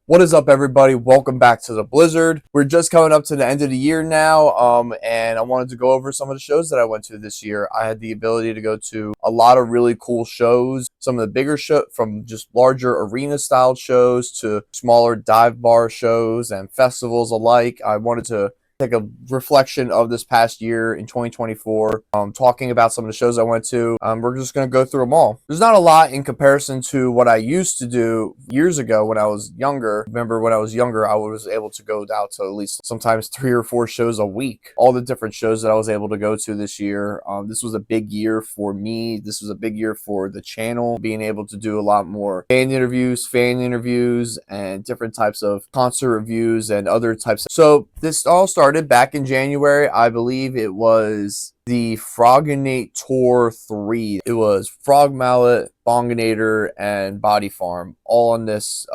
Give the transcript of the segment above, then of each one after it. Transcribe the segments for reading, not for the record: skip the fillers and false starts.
What is up, everybody? Welcome back to the Blizzard. We're just coming up to the end of the year now, and I wanted to go over some of the shows that I went to this year. I had the ability to go to a lot of really cool shows, some of the bigger shows, from just larger arena-style shows to smaller dive bar shows and festivals alike. I wanted to take a reflection of this past year in 2024, talking about some of the shows I went to. We're just going to go through them all. There's not a lot in comparison to what I used to do years ago when I was younger. Remember, when I was younger, I was able to go out to at least sometimes 3 or 4 shows a week. All the different shows that I was able to go to this year. This was a big year for me. This was a big year for the channel, being able to do a lot more fan interviews, and different types of concert reviews and other types. So this all started back in January. I believe it was the Frogginate Tour 3. It was Frog Mallet, Bonginator, and Body Farm all on this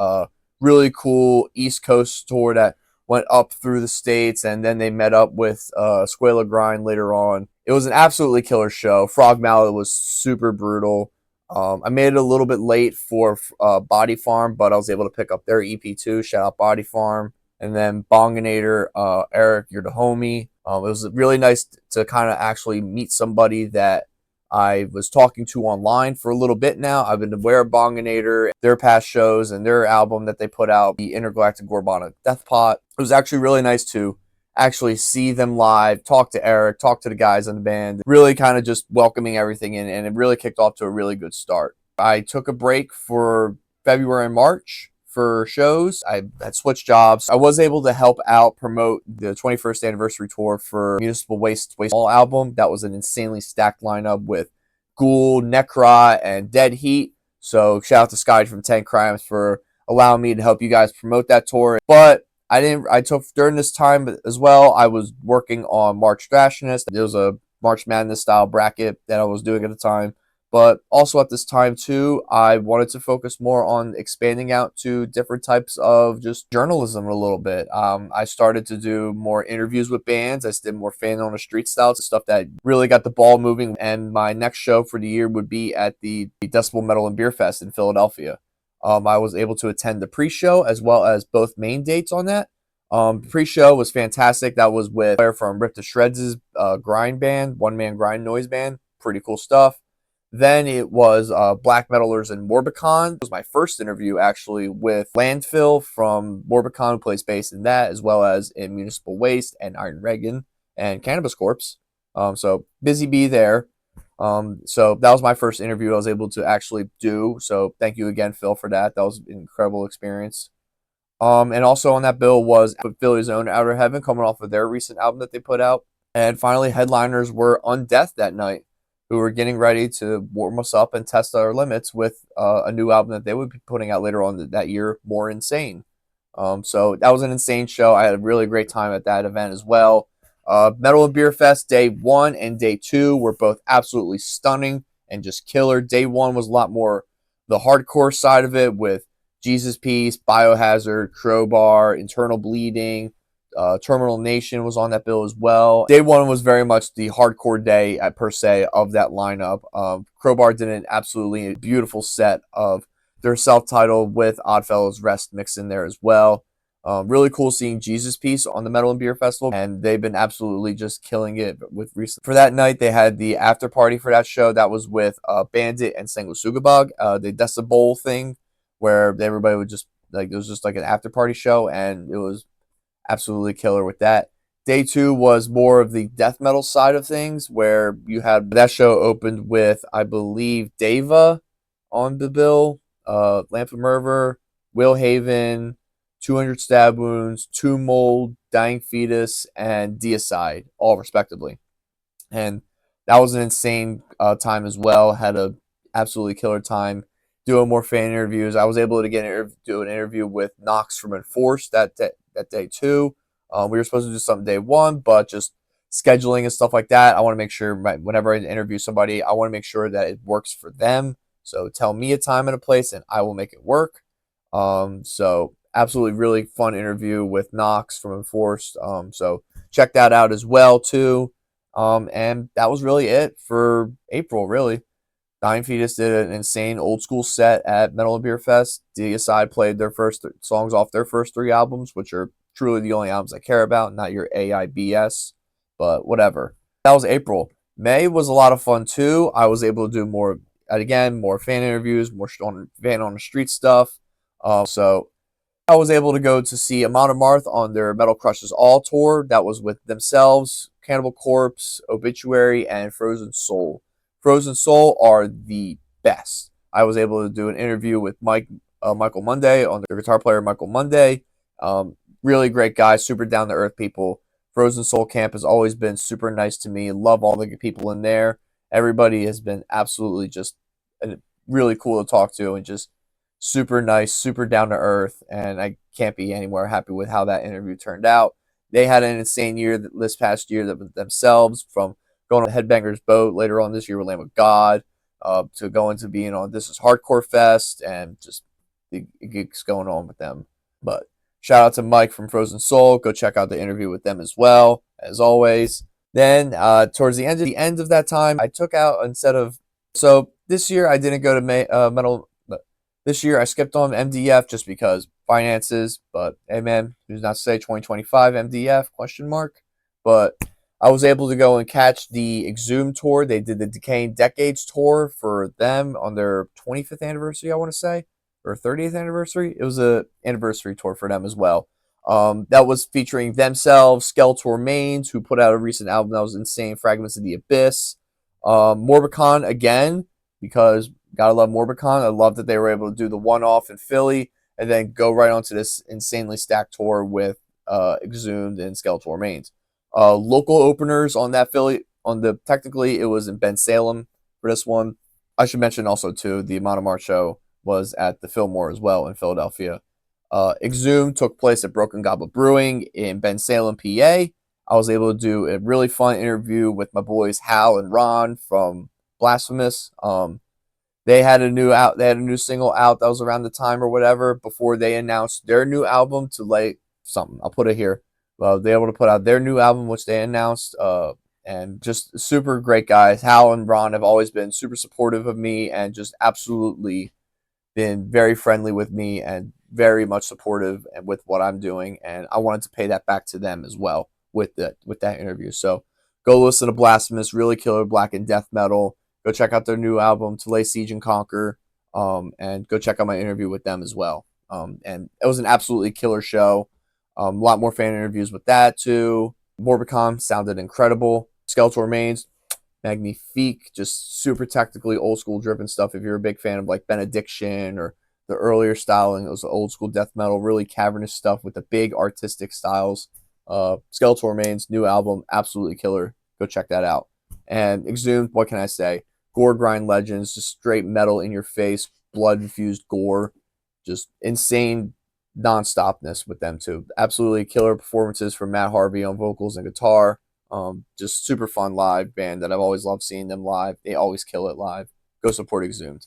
really cool East Coast tour that went up through the states, and then they met up with Squala Grind later on. It was an absolutely killer show. Frog Mallet was super brutal. I made it a little bit late for Body Farm, but I was able to pick up their EP2. Shout out Body Farm. And then Bonginator, Eric, you're the homie. It was really nice to kind of actually meet somebody that I was talking to online for a little bit now. I've been aware of Bonginator, their past shows, and their album that they put out, the Intergalactic Gorbana Death Pot. It was actually really nice to actually see them live, talk to Eric, talk to the guys in the band, really kind of just welcoming everything in, and it really kicked off to a really good start. I took a break for February and March for shows. I had switched jobs. I was able to help out promote the 21st anniversary tour for Municipal Waste All album. That was an insanely stacked lineup with Ghoul, Necra, and Dead Heat. So shout out to Sky from 10 Crimes for allowing me to help you guys promote that tour. But I took during this time as well, I was working on March Thrashiness. There was a March Madness style bracket that I was doing at the time. But also at this time, too, I wanted to focus more on expanding out to different types of just journalism a little bit. I started to do more interviews with bands. I did more fan on the street style stuff that really got the ball moving. And my next show for the year would be at the Decibel Metal and Beer Fest in Philadelphia. I was able to attend the pre-show as well as both main dates on that. Pre-show was fantastic. That was with player from Rip to Shreds' grind band, one-man grind noise band. Pretty cool stuff. Then it was Black Metalers and Morbicon. It was my first interview, actually, with Landfill from Morbicon, who plays bass in that, as well as in Municipal Waste and Iron Reagan and Cannabis Corpse. So busy bee there. So that was my first interview I was able to actually do. So thank you again, Phil, for that. That was an incredible experience. And also on that bill was Philly's own Outer Heaven, coming off of their recent album that they put out. And finally, headliners were Undeath that night, who were getting ready to warm us up and test our limits with a new album that they would be putting out later on that year, More Insane. So that was an insane show. I had a really great time at that event as well. Metal and Beer Fest Day 1 and Day 2 were both absolutely stunning and just killer. Day 1 was a lot more the hardcore side of it with Jesus Piece, Biohazard, Crowbar, Internal Bleeding. Terminal Nation was on that bill as well. Day 1 was very much the hardcore day per se of that lineup. Crowbar did an absolutely beautiful set of their self-titled with Oddfellows Rest mixed in there as well. Really cool seeing Jesus Piece on the Metal and Beer Festival, and they've been absolutely just killing it with recent. For that night, they had the after party for that show. That was with Bandit and Sanguisugabog. The Decibel thing, where everybody would just it was just like an after party show, and it was absolutely killer with that. Day 2 was more of the death metal side of things, where you had that show opened with, I believe, Deva on the bill, Lamp of Merver, Will Haven, 200 Stab Wounds, Tomb Mold, Dying Fetus, and Deicide, all respectively. And that was an insane time as well. Had a absolutely killer time doing more fan interviews. I was able to do an interview with Knox from Enforced that day too. We were supposed to do something day 1, but just scheduling and stuff like that, I want to make sure whenever I interview somebody, I want to make sure that it works for them. So tell me a time and a place, and I will make it work. So absolutely really fun interview with Knox from Enforced. So check that out as well too. And that was really it for April, really. Dying Fetus did an insane old school set at Metal and Beer Fest. Deicide played their first songs off their first 3 albums, which are truly the only albums I care about, not your AIBS, but whatever. That was April. May was a lot of fun too. I was able to do more, again, more fan interviews, more fan on the street stuff. So I was able to go to see Amon Amarth on their Metal Crushes All tour. That was with themselves, Cannibal Corpse, Obituary, and Frozen Soul. Frozen Soul are the best. I was able to do an interview with Michael Monday, on the guitar player Michael Monday. Really great guy, super down to earth people. Frozen Soul Camp has always been super nice to me. Love all the people in there. Everybody has been absolutely just really cool to talk to, and just super nice, super down to earth, and I can't be any more happy with how that interview turned out. They had an insane year this past year themselves, from going on Headbangers Boat later on this year with Lamb of God, to going to being on This Is Hardcore Fest, and just the gigs going on with them. But shout out to Mike from Frozen Soul. Go check out the interview with them as well, as always. Then towards the end of that time, I took out, instead of, so this year I didn't go to Metal. This year I skipped on MDF just because finances, but hey man, who's not to say 2025 MDF question mark. But I was able to go and catch the Exhumed tour. They did the Decaying Decades tour for them on their 25th anniversary, I want to say, or 30th anniversary. It was a anniversary tour for them as well. That was featuring themselves, Skeletor Mains, who put out a recent album that was insane, Fragments of the Abyss. Morbicon again, because gotta love Morbicon. I love that they were able to do the one-off in Philly and then go right onto this insanely stacked tour with Exhumed and Skeletor Mains. Local openers on that Philly, technically it was in Bensalem for this one. I should mention also too, the Amon Amarth show was at the Fillmore as well in Philadelphia. Exhumed took place at Broken Goblet Brewing in Bensalem, PA. I was able to do a really fun interview with my boys Hal and Ron from Blasphemous. They had a new single out that was around the time or whatever before they announced their new album to lay something. I'll put it here. They were able to put out their new album, which they announced, and just super great guys. Hal and Ron have always been super supportive of me and just absolutely been very friendly with me and very much supportive and with what I'm doing. And I wanted to pay that back to them as well with that interview. So go listen to Blasphemous, really killer black and death metal. Go check out their new album, To Lay Siege and Conquer, and go check out my interview with them as well. And it was an absolutely killer show. A lot more fan interviews with that too. Morbicon sounded incredible. Skeletor Mains, magnifique, just super technically old school driven stuff. If you're a big fan of like Benediction or the earlier styling, it was old school death metal, really cavernous stuff with the big artistic styles. Skeletor Mains, new album, absolutely killer. Go check that out. And Exhumed, what can I say? Gore grind legends, just straight metal in your face, blood infused gore, just insane non-stopness with them too. Absolutely killer performances from Matt Harvey on vocals and guitar. Just super fun live band that I've always loved seeing them live. They always kill it live. Go support Exhumed.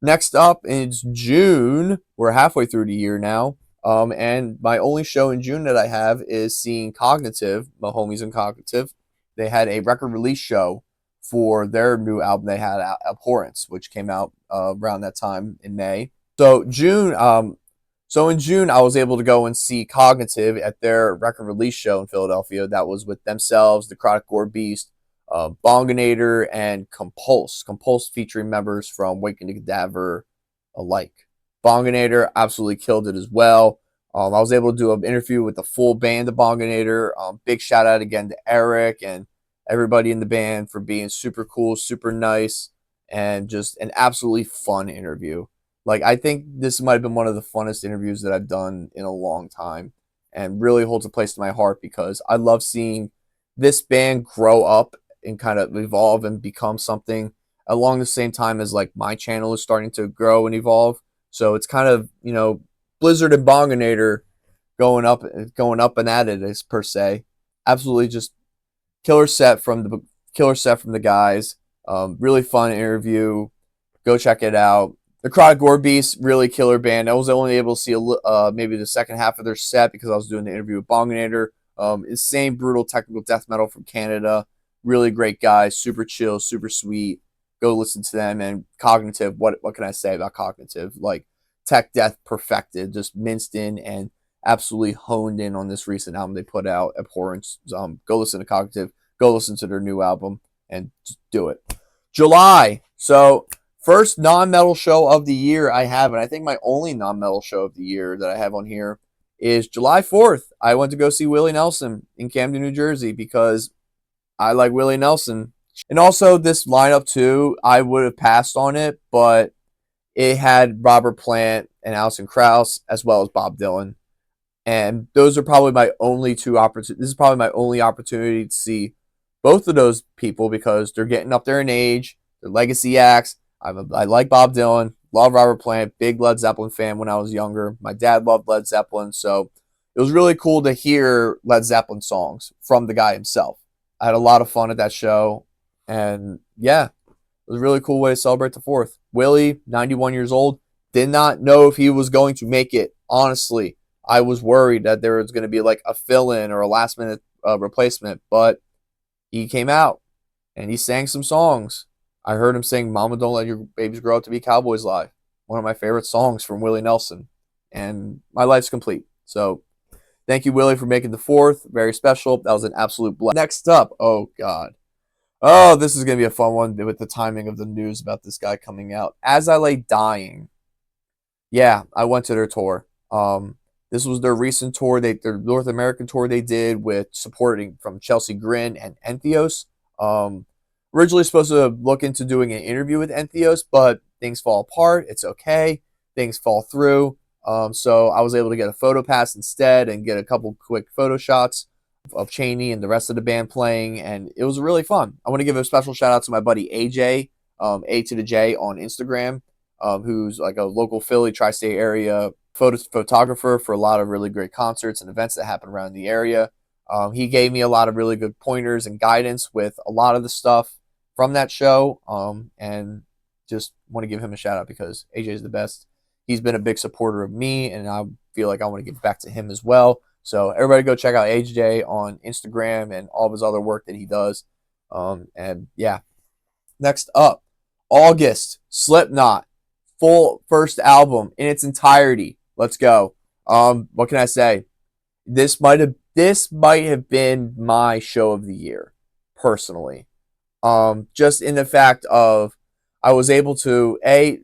Next up is June. We're halfway through the year now. And my only show in June that I have is seeing Cognitive, my homies in Cognitive. They had a record release show for their new album. They had Abhorrence, which came out around that time in May. So in June, I was able to go and see Cognitive at their record release show in Philadelphia. That was with themselves, Necrotic Gore Beast, Bonginator, and Compulse. Compulse featuring members from Waking the Cadaver alike. Bonginator absolutely killed it as well. I was able to do an interview with the full band of Bonginator. Big shout out again to Eric and everybody in the band for being super cool, super nice, and just an absolutely fun interview. Like, I think this might have been one of the funnest interviews that I've done in a long time, and really holds a place to my heart because I love seeing this band grow up and kind of evolve and become something along the same time as like my channel is starting to grow and evolve. So it's kind of, Blizzard and Bonginator going up and at it is per se. Absolutely just killer set from the guys. Really fun interview. Go check it out. The Necrotic Gore Beast, really killer band. I was only able to see maybe the second half of their set because I was doing the interview with Bonginator. Insane, brutal technical death metal from Canada. Really great guys, super chill, super sweet. go listen to them. And Cognitive, what can I say about Cognitive? Like, Tech Death perfected, just minced in and absolutely honed in on this recent album they put out, Abhorrence. Go listen to Cognitive, go listen to their new album, and just do it. July. So, first non-metal show of the year I have, and I think my only non-metal show of the year that I have on here is July 4th. I went to go see Willie Nelson in Camden, New Jersey, because I like Willie Nelson. And also this lineup too, I would have passed on it, but it had Robert Plant and Alison Krauss as well as Bob Dylan. And those are probably my only two opportunities. This is probably my only opportunity to see both of those people because they're getting up there in age. They're legacy acts. I like Bob Dylan, love Robert Plant, big Led Zeppelin fan when I was younger. My dad loved Led Zeppelin, so it was really cool to hear Led Zeppelin songs from the guy himself. I had a lot of fun at that show, and yeah, it was a really cool way to celebrate the 4th. Willie, 91 years old, did not know if he was going to make it, honestly. I was worried that there was going to be like a fill-in or a last-minute replacement, but he came out, and he sang some songs. I heard him sing Mama Don't Let Your Babies Grow Up to Be Cowboys Live, one of my favorite songs from Willie Nelson, and my life's complete. So thank you, Willie, for making the 4th. Very special. That was an absolute blast. Next up, oh, God. Oh, this is going to be a fun one with the timing of the news about this guy coming out. As I Lay Dying. Yeah, I went to their tour. This was their recent tour, their North American tour they did with supporting from Chelsea Grin and Entheos. Originally supposed to look into doing an interview with Entheos, but things fall apart. It's okay. Things fall through. So I was able to get a photo pass instead and get a couple quick photo shots of Cheney and the rest of the band playing, and it was really fun. I want to give a special shout out to my buddy AJ, A to the J on Instagram, who's like a local Philly tri-state area photographer for a lot of really great concerts and events that happen around the area. He gave me a lot of really good pointers and guidance with a lot of the stuff from that show, and just want to give him a shout out because AJ is the best. He's been a big supporter of me, and I feel like I want to give back to him as well. So everybody go check out AJ on Instagram and all of his other work that he does. And yeah, next up, August, Slipknot, full first album in its entirety. Let's go. What can I say? This might have been my show of the year, personally. Just in the fact of I was able to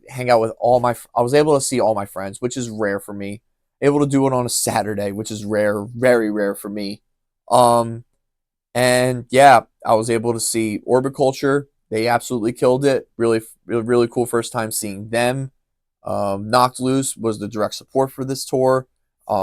hang out with I was able to see all my friends, which is rare for me. Able to do it on a Saturday, which is rare, very rare for me. And yeah, I was able to see Orbit Culture. They absolutely killed it. Really, really, really cool first time seeing them. Knocked Loose was the direct support for this tour.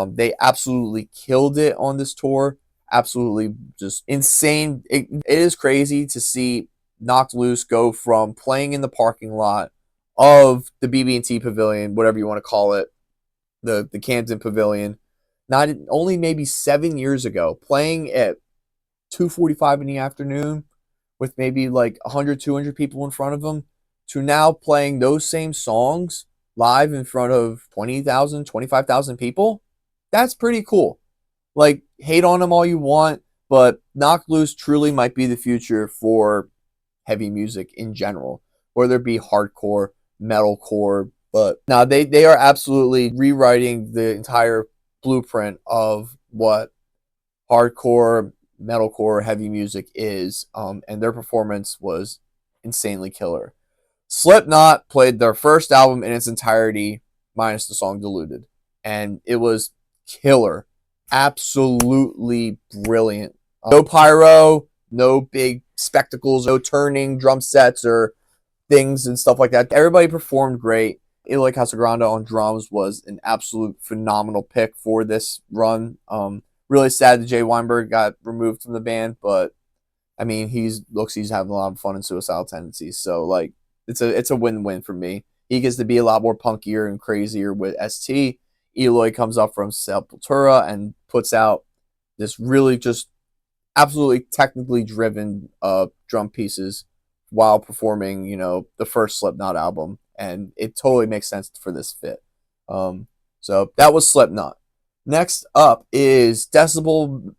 They absolutely killed it on this tour. Absolutely just insane. It is crazy to see Knocked Loose go from playing in the parking lot of the BB&T Pavilion, whatever you want to call it, the Camden Pavilion, not only maybe 7 years ago, playing at 2:45 in the afternoon with maybe like 100, 200 people in front of them, to now playing those same songs live in front of 20,000, 25,000 people. That's pretty cool. Like, hate on them all you want, but Knocked Loose truly might be the future for heavy music in general, whether it be hardcore, metalcore. But now they are absolutely rewriting the entire blueprint of what hardcore, metalcore, heavy music is, and their performance was insanely killer. Slipknot played their first album in its entirety, minus the song Deluded, and it was killer. Absolutely brilliant. No pyro, no big spectacles, no turning drum sets or things and stuff like that. Everybody performed great. Eloy Casagrande on drums was an absolute phenomenal pick for this run. Really sad that Jay Weinberg got removed from the band, but I mean, he's having a lot of fun and suicidal tendencies. So like, it's a win-win for me. He gets to be a lot more punkier and crazier with ST. Eloy comes up from Sepultura and puts out this really just absolutely technically driven drum pieces while performing, the first Slipknot album, and it totally makes sense for this fit. So that was Slipknot. Next up is Decibel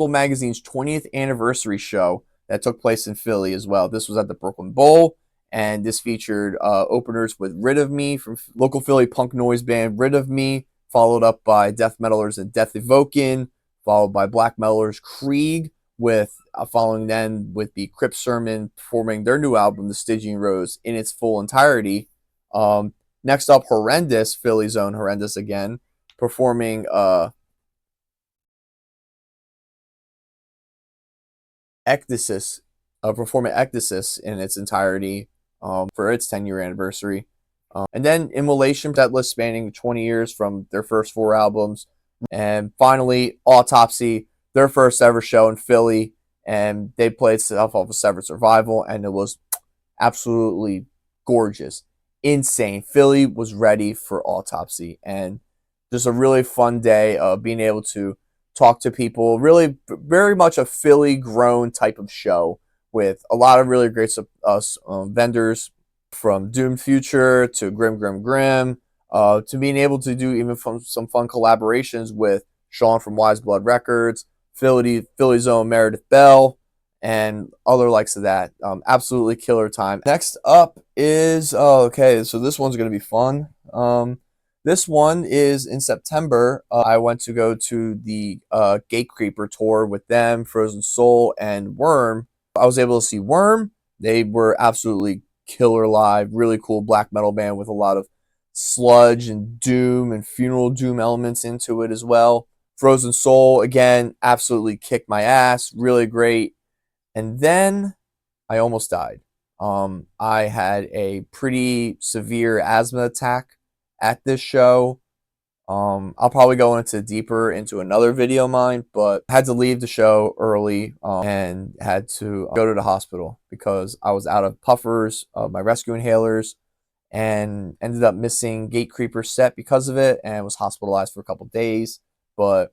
Magazine's 20th anniversary show that took place in Philly as well. This was at the Brooklyn Bowl, and this featured openers with Rid of Me from local Philly punk noise band Rid of Me, followed up by death metalers and Death Evokin, followed by black metalers Krieg, with following then with the Crypt Sermon performing their new album, The Stygian Rose, in its full entirety. Next up, Horrendous, Philly's own Horrendous again, performing Ecdysis, performing Ecdysis in its entirety for its 10-year anniversary. And then Immolation, that list spanning 20 years from their first 4 albums. And finally, Autopsy, their first ever show in Philly, and they played stuff off of Severed Survival, and it was absolutely gorgeous, insane. Philly was ready for Autopsy, and just a really fun day of being able to talk to people. Really, very much a Philly grown type of show with a lot of really great vendors, from Doomed Future to Grim Grim Grim, to being able to do even some fun collaborations with Sean from Wise Blood Records, Philly's own Meredith Bell, and other likes of that. Absolutely killer time. Next up is, okay, so this one's going to be fun. This one is in September. I went to go to the Gatecreeper tour with them, Frozen Soul, and Worm. I was able to see Worm. They were absolutely killer live. Really cool black metal band with a lot of sludge and doom and funeral doom elements into it as well. Frozen Soul, again, absolutely kicked my ass. Really great. And then I almost died. I had a pretty severe asthma attack at this show. I'll probably go deeper into another video of mine, but I had to leave the show early and had to go to the hospital because I was out of puffers, my rescue inhalers, and ended up missing Gatecreeper set because of it, and was hospitalized for a couple days. But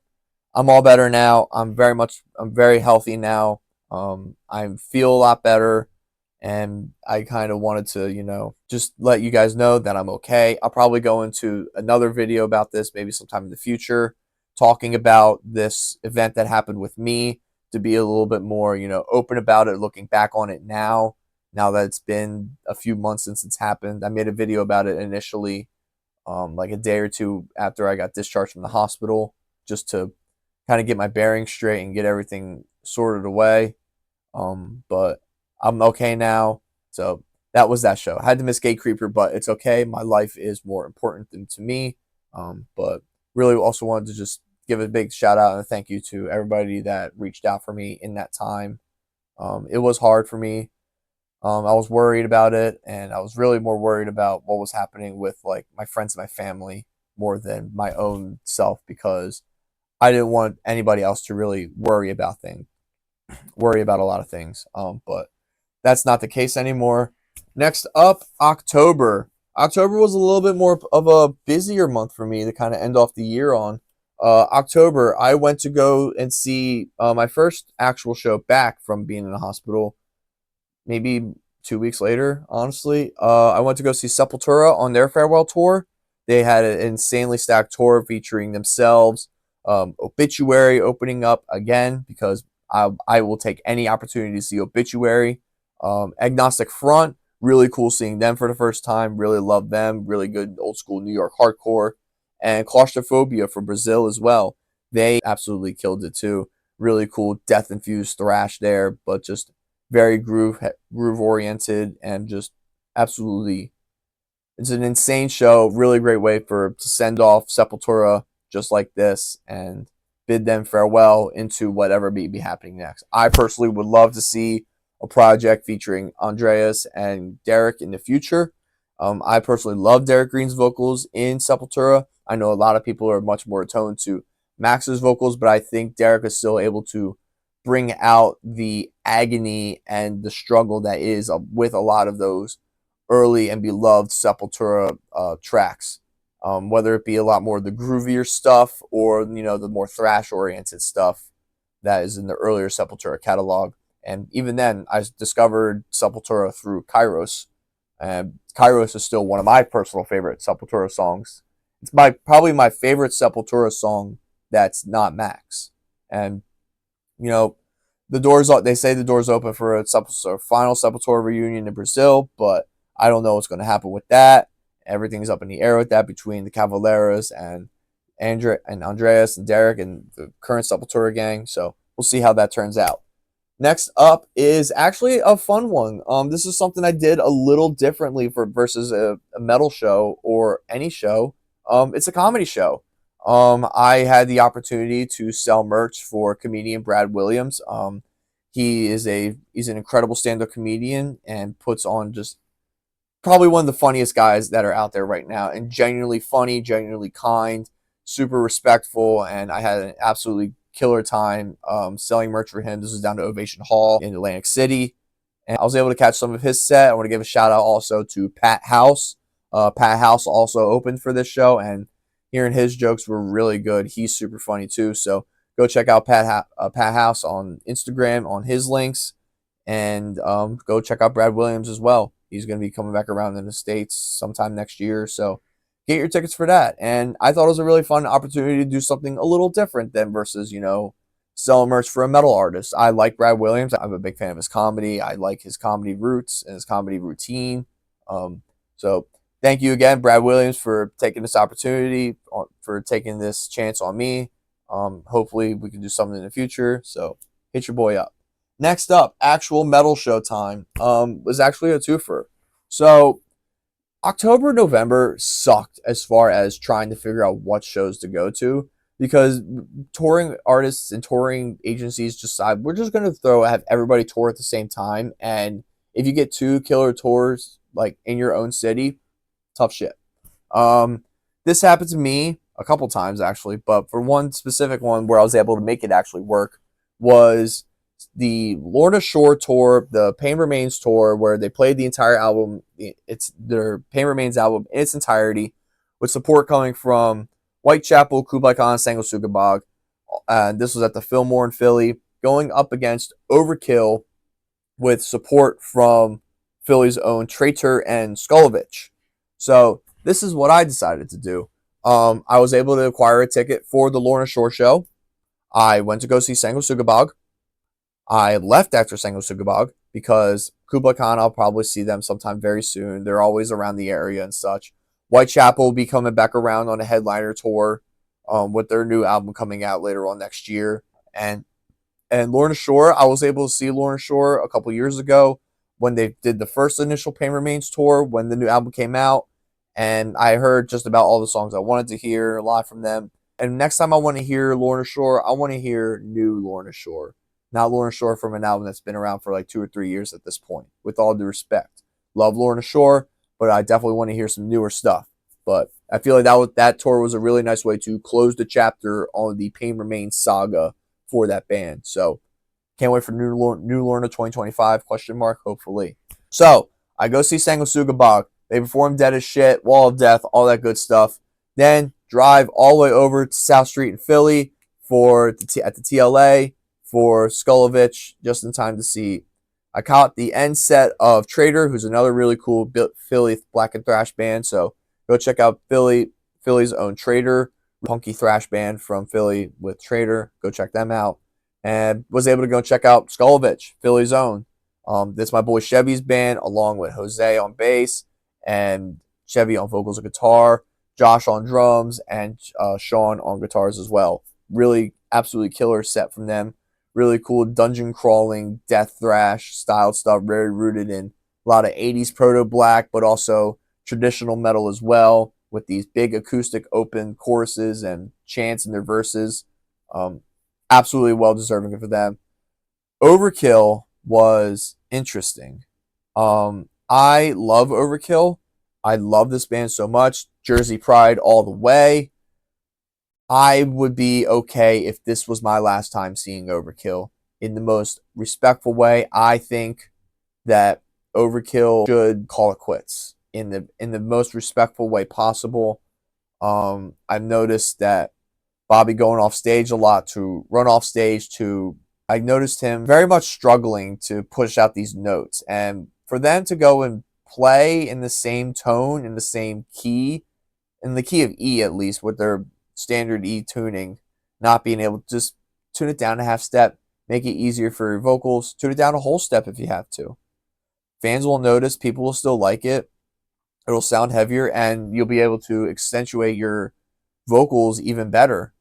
I'm all better now. I'm very healthy now. I feel a lot better. And I kind of wanted to, just let you guys know that I'm okay. I'll probably go into another video about this maybe sometime in the future, talking about this event that happened with me, to be a little bit more, open about it, looking back on it now that it's been a few months since it's happened. I made a video about it initially, like a day or two after I got discharged from the hospital, just to kind of get my bearings straight and get everything sorted away. But I'm okay now. So that was that show. I had to miss Gatecreeper, but it's okay. My life is more important than to me. But really also wanted to just give a big shout out and a thank you to everybody that reached out for me in that time. It was hard for me. I was worried about it, and I was really more worried about what was happening with like my friends and my family more than my own self, because I didn't want anybody else to really worry about a lot of things. But that's not the case anymore. Next up, October. October was a little bit more of a busier month for me to kind of end off the year on. October, I went to go and see my first actual show back from being in the hospital, maybe 2 weeks later, honestly. I went to go see Sepultura on their farewell tour. They had an insanely stacked tour featuring themselves, Obituary opening up again, because I will take any opportunity to see Obituary. Agnostic Front, really cool seeing them for the first time. Really love them. Really good old school New York hardcore. And Claustrophobia from Brazil as well. They absolutely killed it too. Really cool death infused thrash there, but just very groove oriented, and just absolutely, it's an insane show. Really great way to send off Sepultura just like this and bid them farewell into whatever may be happening next. I personally would love to see a project featuring Andreas and Derek in the future. I personally love Derek Green's vocals in Sepultura. I know a lot of people are much more attuned to Max's vocals, but I think Derek is still able to bring out the agony and the struggle that is with a lot of those early and beloved Sepultura tracks. Whether it be a lot more of the groovier stuff or the more thrash oriented stuff that is in the earlier Sepultura catalog. And even then, I discovered Sepultura through Kairos. And Kairos is still one of my personal favorite Sepultura songs. It's probably my favorite Sepultura song that's not Max. And, the the doors, they say the doors open for a final Sepultura reunion in Brazil, but I don't know what's going to happen with that. Everything's up in the air with that between the Cavaleras and Andreas and Derek and the current Sepultura gang. So we'll see how that turns out. Next up is actually a fun one. This is something I did a little differently versus a metal show or any show. It's a comedy show. I had the opportunity to sell merch for comedian Brad Williams. He's an incredible stand-up comedian and puts on just probably one of the funniest guys that are out there right now, and genuinely funny, genuinely kind, super respectful, and I had an absolutely killer time selling merch for him. This was down to Ovation Hall in Atlantic City, and I was able to catch some of his set. I want to give a shout out also to Pat House. Pat House also opened for this show, and hearing his jokes were really good. He's super funny too, so go check out Pat House on Instagram on his links, and go check out Brad Williams as well. He's going to be coming back around in the States sometime next year, so get your tickets for that. And I thought it was a really fun opportunity to do something a little different than versus, selling merch for a metal artist. I like Brad Williams. I'm a big fan of his comedy. I like his comedy roots and his comedy routine. So thank you again, Brad Williams, for taking this opportunity, for taking this chance on me. Hopefully we can do something in the future. So hit your boy up. Next up, actual metal show time. Was actually a twofer. So October, November sucked as far as trying to figure out what shows to go to, because touring artists and touring agencies decide we're just going to have everybody tour at the same time. And if you get two killer tours like in your own city, tough shit. This happened to me a couple times actually, but for one specific one where I was able to make it actually work was the Lorna Shore tour, the Pain Remains tour, where they played the entire album. It's their Pain Remains album in its entirety, with support coming from Whitechapel, Kublai Khan, Sanguisuga Bog. This was at the Fillmore in Philly, going up against Overkill, with support from Philly's own Traitor and Skulovich. So this is what I decided to do. I was able to acquire a ticket for the Lorna Shore show. I went to go see Sanguisuga Bog. I left after Sanguisuga Bog because Kublai Khan, I'll probably see them sometime very soon. They're always around the area and such. Whitechapel will be coming back around on a headliner tour with their new album coming out later on next year. And Lorna Shore, I was able to see Lorna Shore a couple years ago when they did the first initial Pain Remains tour when the new album came out. And I heard just about all the songs I wanted to hear live from them. And next time I want to hear Lorna Shore, I want to hear new Lorna Shore. Not Lorna Shore from an album that's been around for like 2 or 3 years at this point, with all due respect. Love Lorna Shore, but I definitely want to hear some newer stuff. But I feel like that tour was a really nice way to close the chapter on the Pain Remains saga for that band. So can't wait for new Lorna 2025, ? Hopefully. So I go see Sanguisuga Bog. They perform Dead as Shit, Wall of Death, all that good stuff. Then drive all the way over to South Street in Philly at the TLA for Skulovich, just in time to see. I caught the end set of Traitor, who's another really cool Philly black and thrash band. So go check out Philly's own Traitor, punky thrash band from Philly with Traitor. Go check them out. And was able to go check out Skulovich, Philly's own. This is my boy Chevy's band, along with Jose on bass and Chevy on vocals and guitar, Josh on drums, and Sean on guitars as well. Really, absolutely killer set from them. Really cool dungeon crawling, death thrash style stuff, very rooted in a lot of 80s proto black, but also traditional metal as well, with these big acoustic open choruses and chants in their verses. Absolutely well deserving for them. Overkill was interesting. I love Overkill. I love this band so much. Jersey Pride all the way. I would be okay if this was my last time seeing Overkill. In the most respectful way, I think that Overkill should call it quits in the most respectful way possible. I've noticed that Bobby going off stage a lot to run off stage to. I noticed him very much struggling to push out these notes, and for them to go and play in the same tone, in the same key, in the key of E at least, with their standard E tuning, not being able to just tune it down a half step, make it easier for your vocals. Tune it down a whole step if you have to. Fans will notice, people will still like it. It'll sound heavier, and you'll be able to accentuate your vocals even better.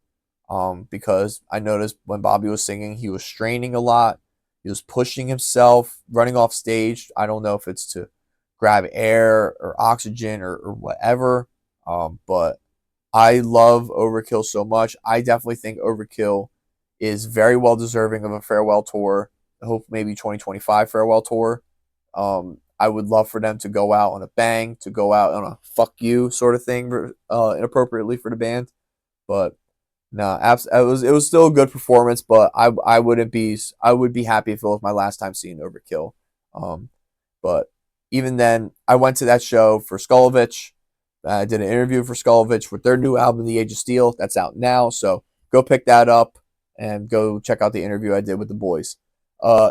Because I noticed when Bobby was singing, he was straining a lot. He was pushing himself, running off stage. I don't know if it's to grab air or oxygen or whatever. But I love Overkill so much. I definitely think Overkill is very well deserving of a farewell tour. I hope maybe 2025 farewell tour. I would love for them to go out on a bang, to go out on a fuck you sort of thing, inappropriately for the band. But no, it was still a good performance, but I would be happy if it was my last time seeing Overkill. But even then, I went to that show for Skulovich. I did an interview for Skulovich with their new album, The Age of Steel. That's out now, so go pick that up and go check out the interview I did with the boys.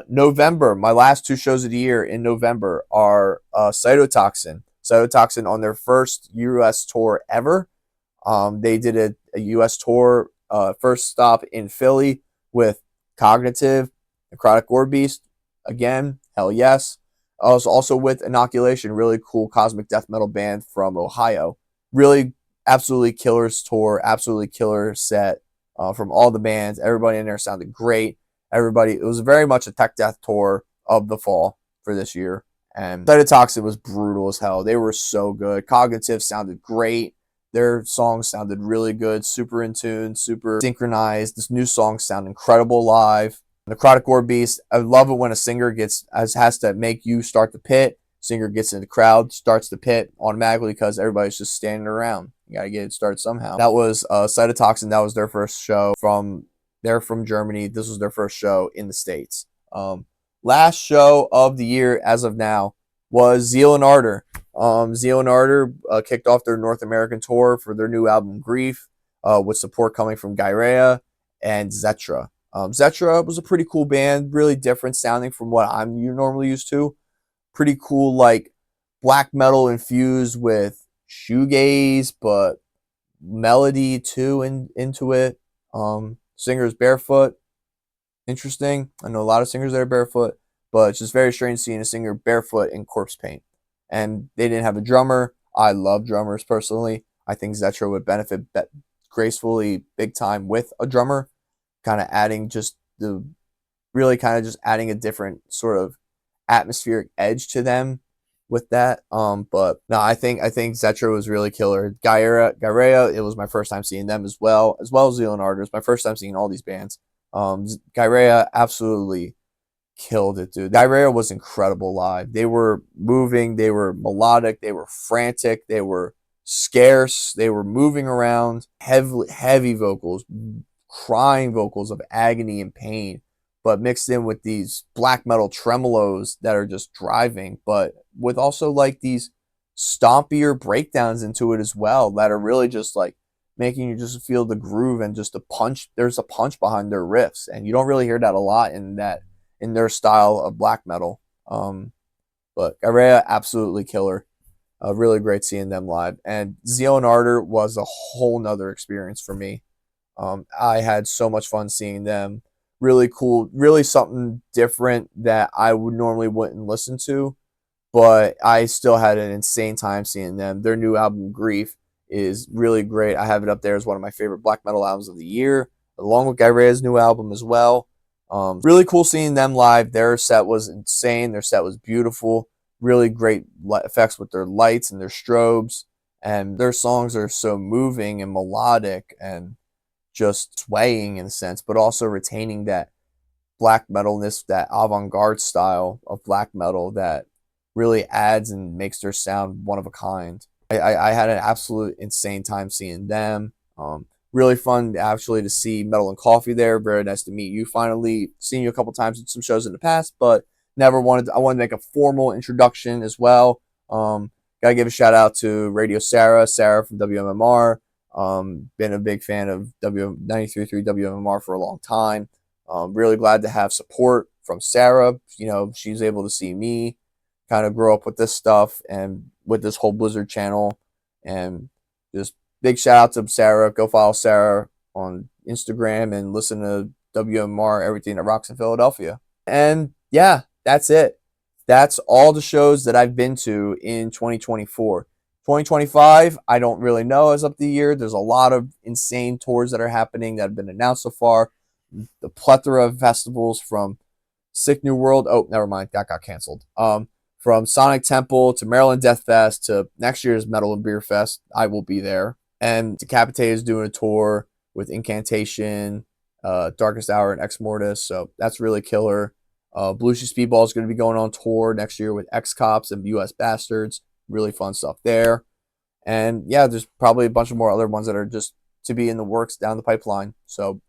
November, my last two shows of the year in November are Cytotoxin. Cytotoxin on their first US tour ever. They did a US tour, first stop in Philly with Cognitive, Necrotic Gore Beast. Again, hell yes. I was also with Inoculation, really cool cosmic death metal band from Ohio. Really, absolutely killer's tour, absolutely killer set from all the bands. Everybody in there sounded great. It was very much a tech death tour of the fall for this year. And Cytotoxin was brutal as hell. They were so good. Cognitive sounded great. Their songs sounded really good, super in tune, super synchronized. This new song sound incredible live. Necrotic Gore Beast, I love it when a singer has to make you start the pit. Singer gets in the crowd, starts the pit automatically because everybody's just standing around. You gotta get it started somehow. That was Cytotoxin. That was their first show they're from Germany. This was their first show in the States. Last show of the year as of now was Zeal and Ardor. Zeal and Ardor kicked off their North American tour for their new album Grief, with support coming from Gyrea and Zetra. Zetra was a pretty cool band, really different sounding from what I'm normally used to. Pretty cool, like black metal infused with shoegaze, but melody too into it. Singer's barefoot. Interesting. I know a lot of singers that are barefoot, but it's just very strange seeing a singer barefoot in corpse paint. And they didn't have a drummer. I love drummers personally. I think Zetra would benefit gracefully big time with a drummer, kind of adding adding a different sort of atmospheric edge to them with that. But no, I think Zetra was really killer. Gyrea, it was my first time seeing them as well as Zeal and Ardor. It's my first time seeing all these bands. Gyrea absolutely killed it, dude. Gyrea was incredible live. They were moving, they were melodic, they were frantic, they were scarce, they were moving around, heavy vocals, crying vocals of agony and pain, but mixed in with these black metal tremolos that are just driving, but with also like these stompier breakdowns into it as well that are really just like making you just feel the groove and just a punch. There's a punch behind their riffs, and you don't really hear that a lot in their style of black metal. But Gyrea, absolutely killer. Really great seeing them live. And Zeal and Ardor was a whole nother experience for me. I had so much fun seeing them. Really cool, really something different that I would normally wouldn't listen to, but I still had an insane time seeing them. Their new album, Grief, is really great. I have it up there as one of my favorite black metal albums of the year, along with Gyrea's new album as well. Really cool seeing them live. Their set was insane. Their set was beautiful. Really great effects with their lights and their strobes. And their songs are so moving and melodic and just swaying in a sense, but also retaining that black metalness, that avant-garde style of black metal that really adds and makes their sound one of a kind. I had an absolute insane time seeing them. Really fun actually to see Metal and Coffee there. Very nice to meet you finally. Seen you a couple times at some shows in the past, but I wanted to make a formal introduction as well. Gotta give a shout out to Radio Sarah from WMMR. Been a big fan of 93.3 WMMR for a long time. Really glad to have support from Sarah. You know, she's able to see me kind of grow up with this stuff and with this whole Blizzard channel. And just big shout out to Sarah. Go follow Sarah on Instagram and listen to WMR, everything that rocks in Philadelphia. And yeah, that's it. That's all the shows that I've been to in 2024. 2025, I don't really know as of the year. There's a lot of insane tours that are happening that have been announced so far. The plethora of festivals from Sick New World. Oh, never mind. That got canceled. From Sonic Temple to Maryland Death Fest to next year's Metal and Beer Fest. I will be there. And Decapitate is doing a tour with Incantation, Darkest Hour, and Ex Mortis. So that's really killer. Belushi Speedball is going to be going on tour next year with X Cops and US Bastards. Really fun stuff there. And yeah, there's probably a bunch of more other ones that are just to be in the works down the pipeline. So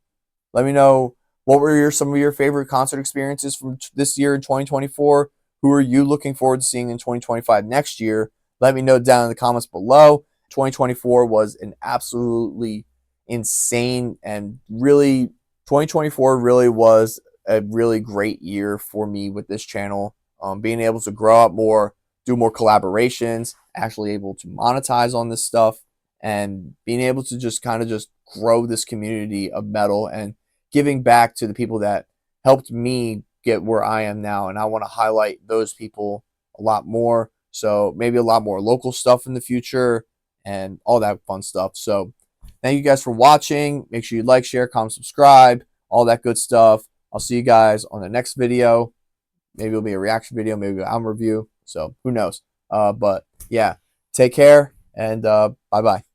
let me know, what were some of your favorite concert experiences from this year in 2024? Who are you looking forward to seeing in 2025 next year? Let me know down in the comments below. 2024 was an absolutely insane and really 2024 really was a really great year for me with this channel. Being able to grow up more, do more collaborations, actually able to monetize on this stuff, and being able to just kind of just grow this community of metal and giving back to the people that helped me get where I am now. And I want to highlight those people a lot more. So maybe a lot more local stuff in the future and all that fun stuff. So thank you guys for watching. Make sure you like, share, comment, subscribe, all that good stuff. I'll see you guys on the next video. Maybe it'll be a reaction video, maybe an album review. So who knows? But yeah, take care and bye-bye.